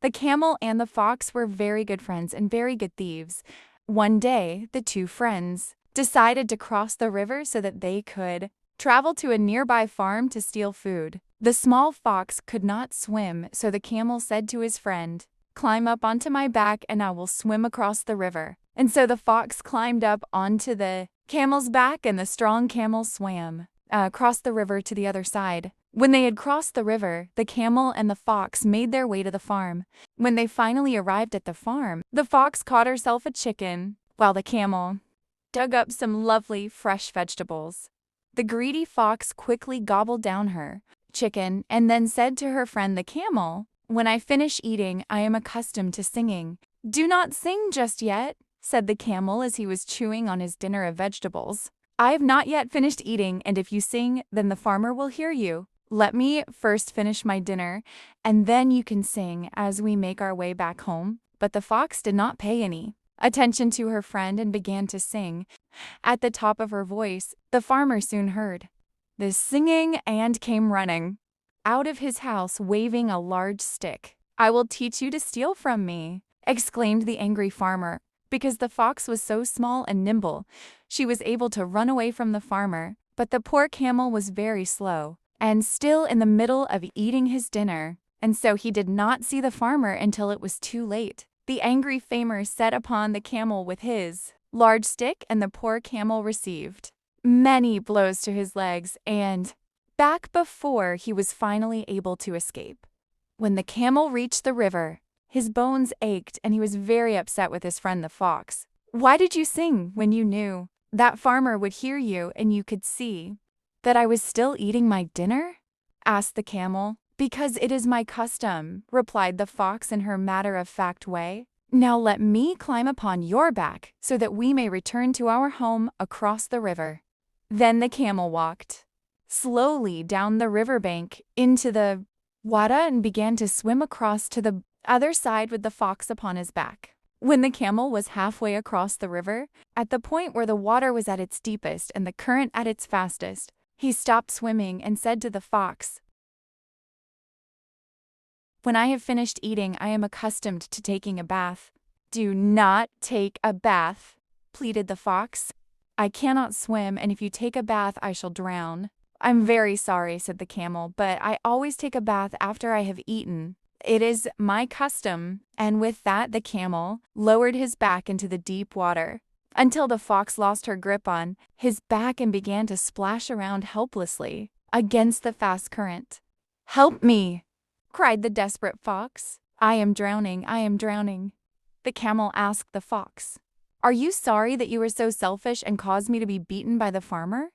The camel and the fox were very good friends and very good thieves. One day, the two friends decided to cross the river so that they could travel to a nearby farm to steal food. The small fox could not swim, so the camel said to his friend, "Climb up onto my back and I will swim across the river." And so the fox climbed up onto the camel's back and the strong camel swam across the river to the other side. When they had crossed the river, the camel and the fox made their way to the farm. When they finally arrived at the farm, the fox caught herself a chicken, while the camel dug up some lovely fresh vegetables. The greedy fox quickly gobbled down her chicken and then said to her friend the camel, "When I finish eating, I am accustomed to singing." "Do not sing just yet," said the camel as he was chewing on his dinner of vegetables. "I have not yet finished eating, and if you sing, then the farmer will hear you. Let me first finish my dinner, and then you can sing as we make our way back home." But the fox did not pay any attention to her friend and began to sing at the top of her voice. The farmer soon heard this singing and came running out of his house waving a large stick. "I will teach you to steal from me," exclaimed the angry farmer. Because the fox was so small and nimble, she was able to run away from the farmer, but the poor camel was very slow and still in the middle of eating his dinner, and so he did not see the farmer until it was too late. The angry farmer set upon the camel with his large stick, and the poor camel received many blows to his legs and back before he was finally able to escape. When the camel reached the river, his bones ached and he was very upset with his friend the fox. "Why did you sing when you knew that farmer would hear you and you could see that I was still eating my dinner?" asked the camel. "Because it is my custom," replied the fox in her matter-of-fact way. "Now let me climb upon your back so that we may return to our home across the river." Then the camel walked slowly down the riverbank into the water and began to swim across to the other side with the fox upon his back. When the camel was halfway across the river, at the point where the water was at its deepest and the current at its fastest, he stopped swimming and said to the fox, "When I have finished eating, I am accustomed to taking a bath." "Do not take a bath," pleaded the fox. "I cannot swim, and if you take a bath, I shall drown." "I'm very sorry," said the camel, "but I always take a bath after I have eaten. It is my custom." And with that, the camel lowered his back into the deep water until the fox lost her grip on his back and began to splash around helplessly against the fast current. "Help me!" cried the desperate fox. "I am drowning, I am drowning." The camel asked the fox, "Are you sorry that you were so selfish and caused me to be beaten by the farmer?"